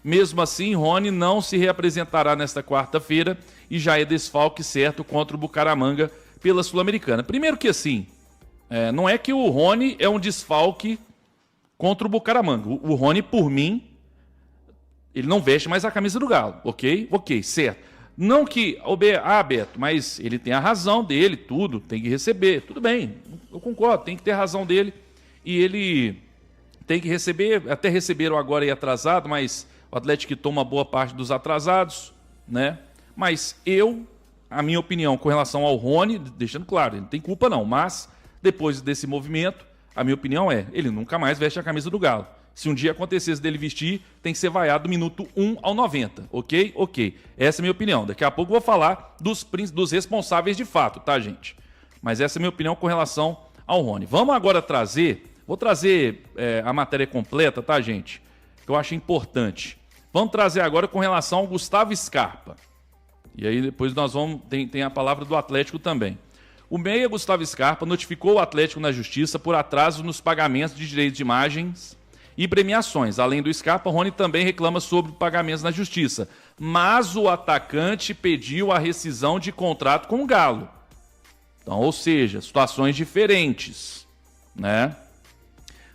Mesmo assim, Rony não se reapresentará nesta quarta-feira e já é desfalque certo contra o Bucaramanga pela Sul-Americana. Primeiro que assim, não é que o Rony é um desfalque contra o Bucaramanga. O Rony, por mim, ele não veste mais a camisa do Galo, ok? Ok, certo. Não que, Beto, mas ele tem a razão dele, tudo, tem que receber. Tudo bem, eu concordo, tem que ter a razão dele e ele tem que receber, até receberam agora aí atrasado, mas o Atlético toma boa parte dos atrasados, né? Mas a minha opinião com relação ao Rony, deixando claro, ele não tem culpa não, mas depois desse movimento, a minha opinião ele nunca mais veste a camisa do Galo. Se um dia acontecesse dele vestir, tem que ser vaiado do minuto 1 ao 90, ok? Ok. Essa é a minha opinião. Daqui a pouco eu vou falar dos responsáveis de fato, tá, gente? Mas essa é a minha opinião com relação ao Rony. Vamos agora vou trazer a matéria completa, tá, gente? Que eu acho importante. Vamos trazer agora com relação ao Gustavo Scarpa. E aí depois nós tem a palavra do Atlético também. O meia Gustavo Scarpa notificou o Atlético na Justiça por atraso nos pagamentos de direitos de imagens e premiações. Além do Scarpa, Rony também reclama sobre pagamentos na Justiça. Mas o atacante pediu a rescisão de contrato com o Galo. Então, ou seja, situações diferentes, né?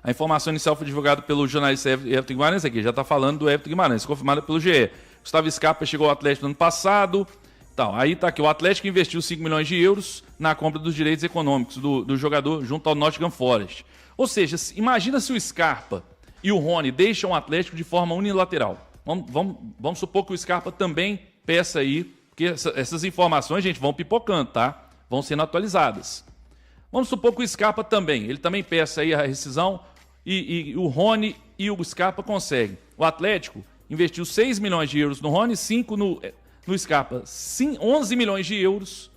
A informação inicial foi divulgada pelo jornalista Everton Guimarães, aqui já está falando do Everton Guimarães, confirmada pelo GE. Gustavo Scarpa chegou ao Atlético no ano passado. Então, aí está aqui, o Atlético investiu 5 milhões de euros na compra dos direitos econômicos do jogador junto ao Nottingham Forest. Ou seja, imagina se o Scarpa e o Rony deixam o Atlético de forma unilateral. Vamos supor que o Scarpa também peça aí, porque essas informações, gente, vão pipocando, tá? Vão sendo atualizadas. Vamos supor que o Scarpa também, ele também peça aí a rescisão e o Rony e o Scarpa conseguem. O Atlético investiu 6 milhões de euros no Rony, 5 no Scarpa. 11 milhões de euros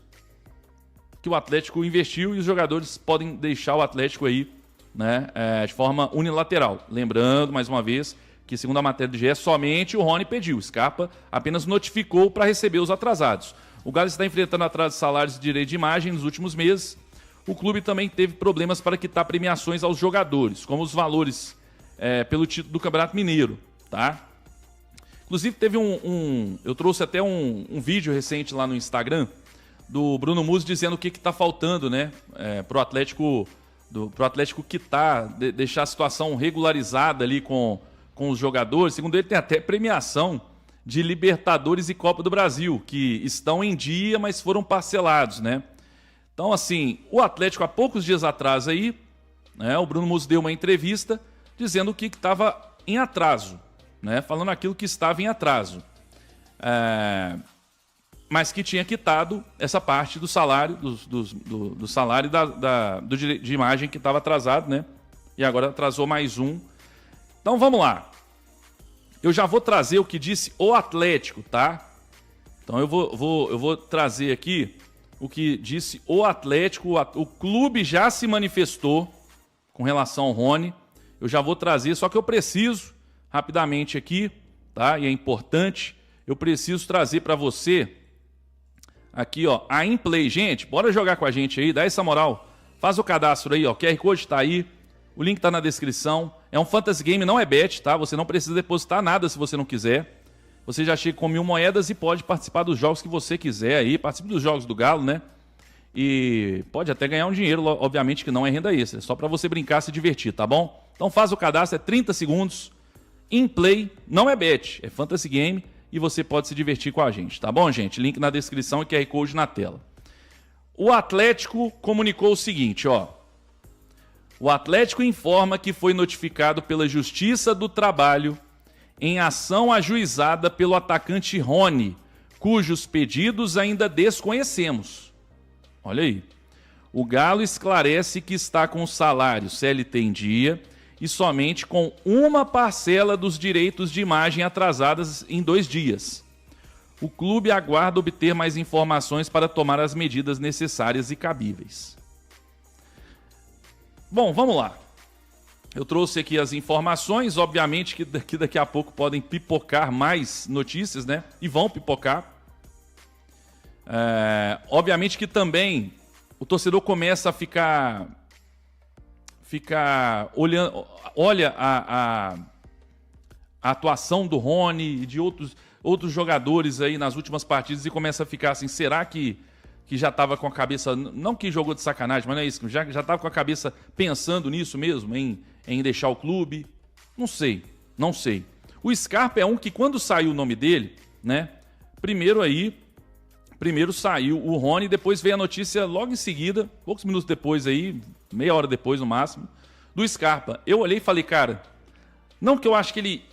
que o Atlético investiu e os jogadores podem deixar o Atlético aí, né, de forma unilateral. Lembrando, mais uma vez, que segundo a matéria do GE, somente o Rony pediu. O Scarpa apenas notificou para receber os atrasados. O Galo está enfrentando atraso de salários e direito de imagem nos últimos meses. O clube também teve problemas para quitar premiações aos jogadores, como os valores pelo título do Campeonato Mineiro, tá? Inclusive teve eu trouxe até um vídeo recente lá no Instagram do Bruno Musi dizendo o que está faltando, né, pro Atlético quitar, deixar a situação regularizada ali com os jogadores. Segundo ele, tem até premiação de Libertadores e Copa do Brasil, que estão em dia, mas foram parcelados, né? Então, assim, o Atlético, há poucos dias atrás aí, né, o Bruno Musi deu uma entrevista dizendo o que estava em atraso, né? Falando aquilo que estava em atraso. Mas que tinha quitado essa parte do salário, do salário do direito de imagem que estava atrasado, né? E agora atrasou mais um. Então vamos lá. Eu já vou trazer o que disse o Atlético, tá? Então eu vou trazer aqui o que disse o Atlético. O clube já se manifestou com relação ao Rony. Eu já vou trazer, só que eu preciso rapidamente aqui, tá? E é importante, eu preciso trazer para você aqui, ó, a Inplay. Gente, bora jogar com a gente aí, dá essa moral. Faz o cadastro aí, ó, o QR Code está aí, o link está na descrição. É um fantasy game, não é bet, tá? Você não precisa depositar nada se você não quiser. Você já chega com 1.000 moedas e pode participar dos jogos que você quiser aí. Participe dos jogos do Galo, né? E pode até ganhar um dinheiro, obviamente que não é renda extra. É só para você brincar, se divertir, tá bom? Então faz o cadastro, é 30 segundos. Inplay, não é bet, é fantasy game. E você pode se divertir com a gente, tá bom, gente? Link na descrição e QR Code na tela. O Atlético comunicou o seguinte, ó. O Atlético informa que foi notificado pela Justiça do Trabalho em ação ajuizada pelo atacante Rony, cujos pedidos ainda desconhecemos. Olha aí. O Galo esclarece que está com o salário CLT em dia e somente com uma parcela dos direitos de imagem atrasadas em 2 dias. O clube aguarda obter mais informações para tomar as medidas necessárias e cabíveis. Bom, vamos lá. Eu trouxe aqui as informações, obviamente que daqui a pouco podem pipocar mais notícias, né? E vão pipocar. Obviamente que também o torcedor começa a ficar olha a atuação do Rony e de outros jogadores aí nas últimas partidas e começa a ficar assim, será que já estava com a cabeça, não que jogou de sacanagem, mas não é isso, já estava com a cabeça pensando nisso mesmo, em deixar o clube? Não sei. O Scarpa é um que quando saiu o nome dele, né, primeiro saiu o Rony, depois veio a notícia logo em seguida, poucos minutos depois aí, meia hora depois no máximo, do Scarpa. Eu olhei e falei, cara, não que eu acho que ele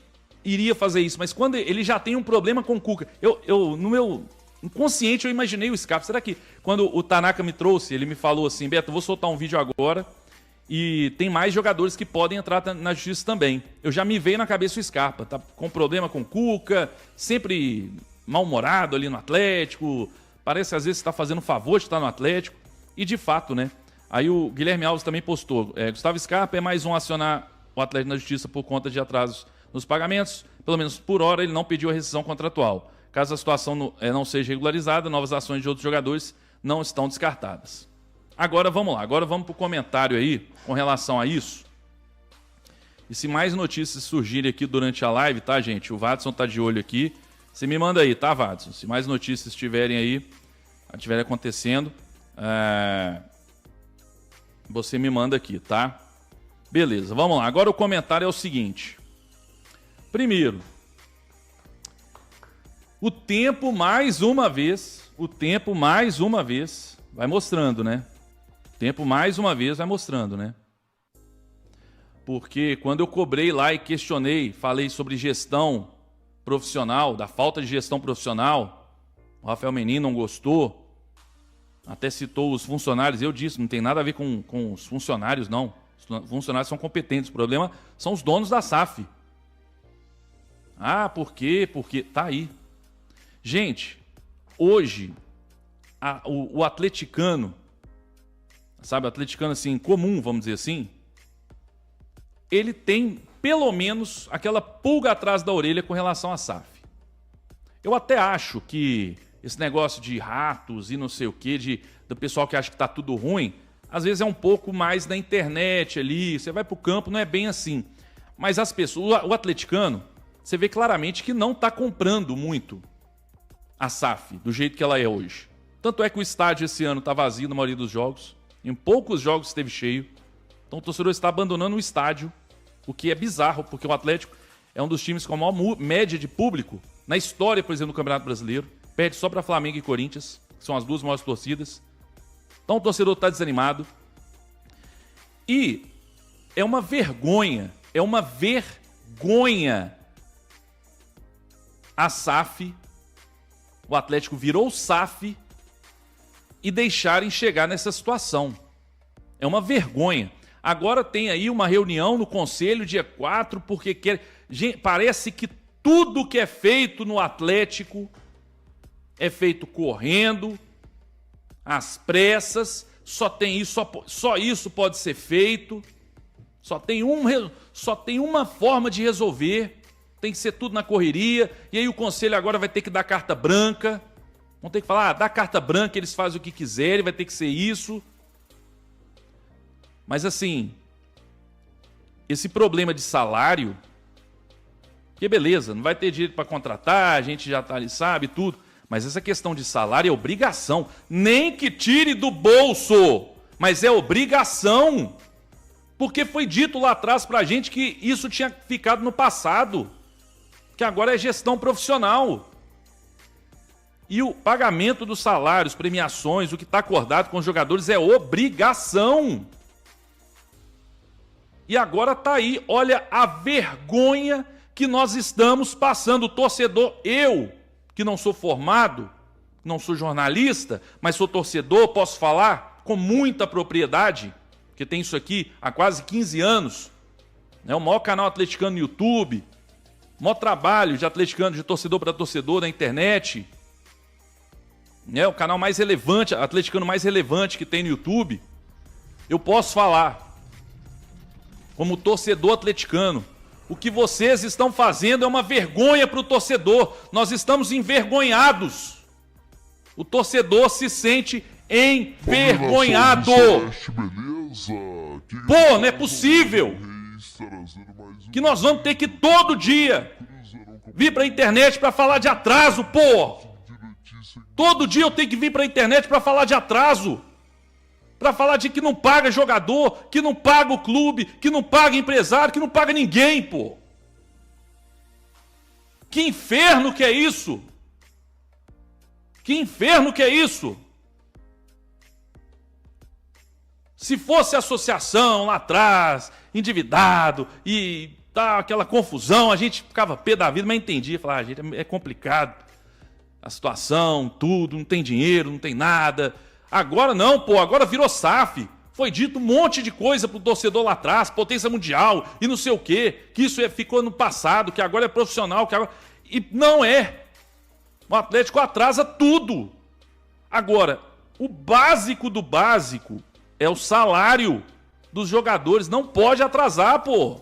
iria fazer isso, mas quando ele já tem um problema com o Cuca, no meu inconsciente eu imaginei o Scarpa. Será que quando o Tanaka me trouxe, ele me falou assim, Beto, eu vou soltar um vídeo agora e tem mais jogadores que podem entrar na justiça também. Eu já me veio na cabeça o Scarpa, tá com problema com o Cuca, sempre mal-humorado ali no Atlético, parece às vezes está fazendo favor de estar no Atlético, e de fato, né? Aí o Guilherme Alves também postou, Gustavo Scarpa é mais um a acionar o Atlético na justiça por conta de atrasos nos pagamentos, pelo menos por hora ele não pediu a rescisão contratual. Caso a situação não seja regularizada, novas ações de outros jogadores não estão descartadas. Agora vamos lá, agora vamos para o comentário aí com relação a isso. E se mais notícias surgirem aqui durante a live, tá, gente? O Vadson tá de olho aqui. Você me manda aí, tá, Vadson? Se mais notícias estiverem aí, estiverem acontecendo, você me manda aqui, tá? Beleza, vamos lá. Agora o comentário é o seguinte. Primeiro, o tempo mais uma vez vai mostrando, né? O tempo mais uma vez vai mostrando, né? Porque quando eu cobrei lá e questionei, falei sobre gestão profissional, da falta de gestão profissional, o Rafael Menin não gostou, até citou os funcionários, eu disse, não tem nada a ver com os funcionários, não. Os funcionários são competentes, o problema são os donos da SAF. Ah, por quê? Porque tá aí. Gente, hoje, o atleticano, sabe, o atleticano assim, comum, vamos dizer assim, ele tem pelo menos aquela pulga atrás da orelha com relação à SAF. Eu até acho que esse negócio de ratos e não sei o quê, do pessoal que acha que tá tudo ruim, às vezes é um pouco mais na internet ali, você vai pro campo, não é bem assim. Mas as pessoas, o atleticano, você vê claramente que não tá comprando muito a SAF, do jeito que ela é hoje. Tanto é que o estádio esse ano está vazio na maioria dos jogos. Em poucos jogos esteve cheio. Então o torcedor está abandonando o estádio, o que é bizarro, porque o Atlético é um dos times com a maior média de público na história, por exemplo, do Campeonato Brasileiro. Perde só para Flamengo e Corinthians, que são as duas maiores torcidas. Então o torcedor está desanimado. E é uma vergonha a SAF, o Atlético virou SAF e deixarem chegar nessa situação. É uma vergonha. Agora tem aí uma reunião no Conselho dia 4, porque gente, parece que tudo que é feito no Atlético é feito correndo, às pressas, só isso pode ser feito, só tem uma forma de resolver, tem que ser tudo na correria, e aí o Conselho agora vai ter que dar carta branca, vão ter que falar, dá carta branca, eles fazem o que quiserem, vai ter que ser isso. Mas assim, esse problema de salário, que beleza, não vai ter dinheiro para contratar, a gente já tá ali, sabe, tudo. Mas essa questão de salário é obrigação. Nem que tire do bolso, mas é obrigação. Porque foi dito lá atrás pra gente que isso tinha ficado no passado. Que agora é gestão profissional. E o pagamento dos salários, premiações, o que está acordado com os jogadores é obrigação. E agora tá aí, olha a vergonha que nós estamos passando. O torcedor, eu, que não sou formado, não sou jornalista, mas sou torcedor, posso falar com muita propriedade, porque tem isso aqui há quase 15 anos. É o maior canal atleticano no YouTube, o maior trabalho de atleticano, de torcedor para torcedor na internet. É o canal mais relevante, atleticano mais relevante que tem no YouTube. Eu posso falar, como torcedor atleticano, o que vocês estão fazendo é uma vergonha para o torcedor. Nós estamos envergonhados. O torcedor se sente envergonhado. Pô, não é possível. Que nós vamos ter que todo dia vir pra internet pra falar de atraso, pô! Todo dia eu tenho que vir pra internet pra falar de atraso. Pra falar de que não paga jogador, que não paga o clube, que não paga empresário, que não paga ninguém, pô. Que inferno que é isso? Que inferno que é isso? Se fosse associação lá atrás, endividado e tá aquela confusão, a gente ficava pé da vida, mas entendia, falava, gente, é complicado a situação, tudo, não tem dinheiro, não tem nada. Agora não, pô, agora virou SAF. Foi dito um monte de coisa pro torcedor lá atrás, potência mundial e não sei o quê, que isso ficou no passado, que agora é profissional, que agora... E não é. O Atlético atrasa tudo. Agora, o básico do básico é o salário dos jogadores. Não pode atrasar, pô.